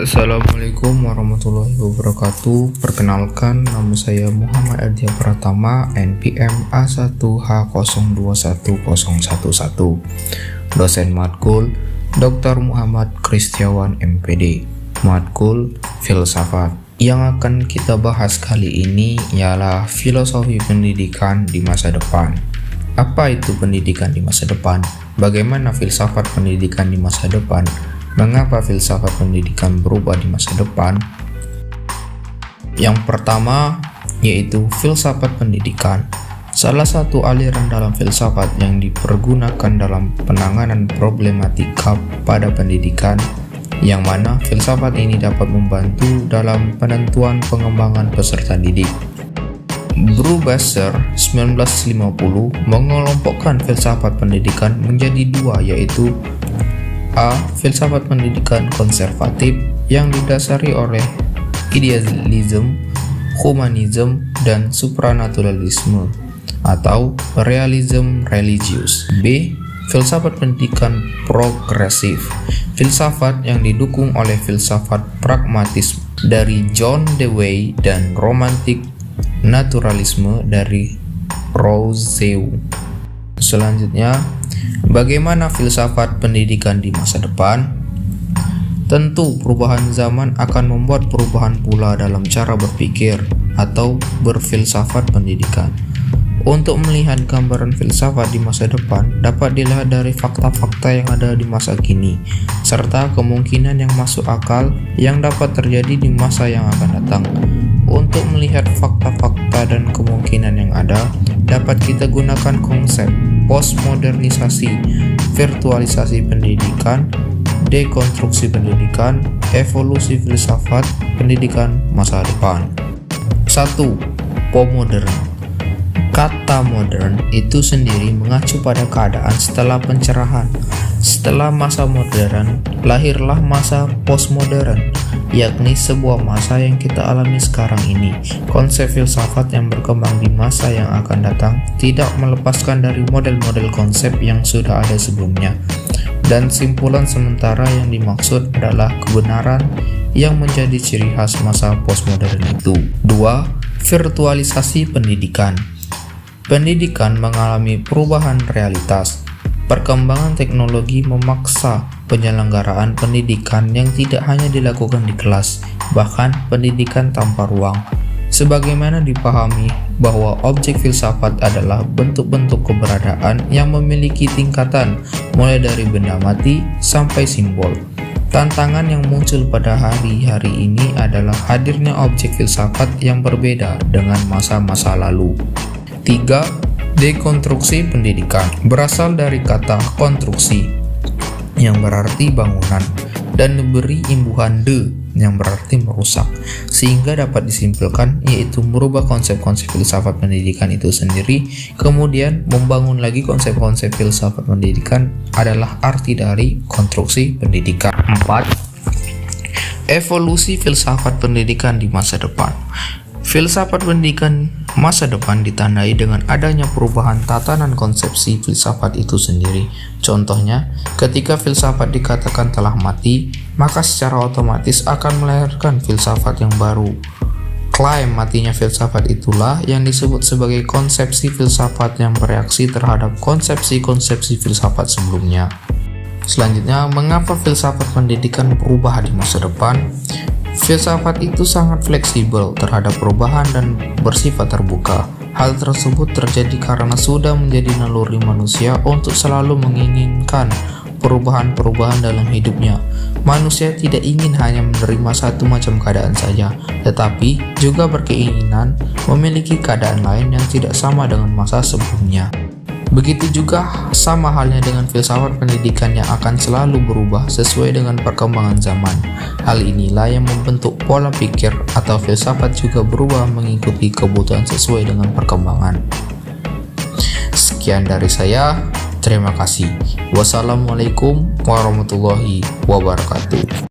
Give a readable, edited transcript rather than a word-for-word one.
Assalamualaikum warahmatullahi wabarakatuh. Perkenalkan, nama saya Muhammad Aditya Pratama, NPM A1H021011. Dosen Matkul Dr. Muhammad Kristiawan MPD, Matkul Filsafat. Yang akan kita bahas kali ini ialah filosofi pendidikan di masa depan. Apa itu pendidikan di masa depan? Bagaimana filsafat pendidikan di masa depan? Mengapa filsafat pendidikan berubah di masa depan? Yang pertama yaitu filsafat pendidikan. Salah satu aliran dalam filsafat yang dipergunakan dalam penanganan problematika pada pendidikan, yang mana filsafat ini dapat membantu dalam penentuan pengembangan peserta didik. Brubacher 1950 mengelompokkan filsafat pendidikan menjadi dua, yaitu A. Filsafat pendidikan konservatif yang didasari oleh idealisme, humanisme, dan supranaturalisme, atau realisme religius. B. Filsafat pendidikan progresif, filsafat yang didukung oleh filsafat pragmatisme dari John Dewey dan romantik naturalisme dari Rousseau. Selanjutnya, bagaimana filsafat pendidikan di masa depan? Tentu perubahan zaman akan membuat perubahan pula dalam cara berpikir atau berfilsafat pendidikan. Untuk melihat gambaran filsafat di masa depan dapat dilihat dari fakta-fakta yang ada di masa kini, serta kemungkinan yang masuk akal yang dapat terjadi di masa yang akan datang. Untuk melihat fakta-fakta dan kemungkinan yang ada, dapat kita gunakan konsep postmodernisasi, virtualisasi pendidikan, dekonstruksi pendidikan, evolusi filsafat pendidikan masa depan. 1. Postmodern. Kata modern itu sendiri mengacu pada keadaan setelah pencerahan. Setelah masa modern, lahirlah masa postmodern, yakni sebuah masa yang kita alami sekarang ini. Konsep filsafat yang berkembang di masa yang akan datang tidak melepaskan dari model-model konsep yang sudah ada sebelumnya. Dan simpulan sementara yang dimaksud adalah kebenaran yang menjadi ciri khas masa postmodern itu. 2. Virtualisasi pendidikan. Pendidikan mengalami perubahan realitas. Perkembangan teknologi memaksa penyelenggaraan pendidikan yang tidak hanya dilakukan di kelas, bahkan pendidikan tanpa ruang. Sebagaimana dipahami bahwa objek filsafat adalah bentuk-bentuk keberadaan yang memiliki tingkatan mulai dari benda mati sampai simbol. Tantangan yang muncul pada hari-hari ini adalah hadirnya objek filsafat yang berbeda dengan masa-masa lalu. 3. Dekonstruksi pendidikan. Berasal dari kata konstruksi yang berarti bangunan dan diberi imbuhan de yang berarti merusak, sehingga dapat disimpulkan yaitu merubah konsep-konsep filsafat pendidikan itu sendiri, kemudian membangun lagi konsep-konsep filsafat pendidikan adalah arti dari konstruksi pendidikan. 4. Evolusi filsafat pendidikan di masa depan. Filsafat pendidikan masa depan ditandai dengan adanya perubahan tatanan konsepsi filsafat itu sendiri. Contohnya, ketika filsafat dikatakan telah mati, maka secara otomatis akan melahirkan filsafat yang baru. Klaim matinya filsafat itulah yang disebut sebagai konsepsi filsafat yang bereaksi terhadap konsepsi-konsepsi filsafat sebelumnya. Selanjutnya, mengapa filsafat pendidikan berubah di masa depan? Filsafat itu sangat fleksibel terhadap perubahan dan bersifat terbuka. Hal tersebut terjadi karena sudah menjadi naluri manusia untuk selalu menginginkan perubahan-perubahan dalam hidupnya. Manusia tidak ingin hanya menerima satu macam keadaan saja, tetapi juga berkeinginan memiliki keadaan lain yang tidak sama dengan masa sebelumnya. Begitu juga sama halnya dengan filsafat pendidikan yang akan selalu berubah sesuai dengan perkembangan zaman. Hal inilah yang membentuk pola pikir atau filsafat juga berubah mengikuti kebutuhan sesuai dengan perkembangan. Sekian dari saya, terima kasih. Wassalamualaikum warahmatullahi wabarakatuh.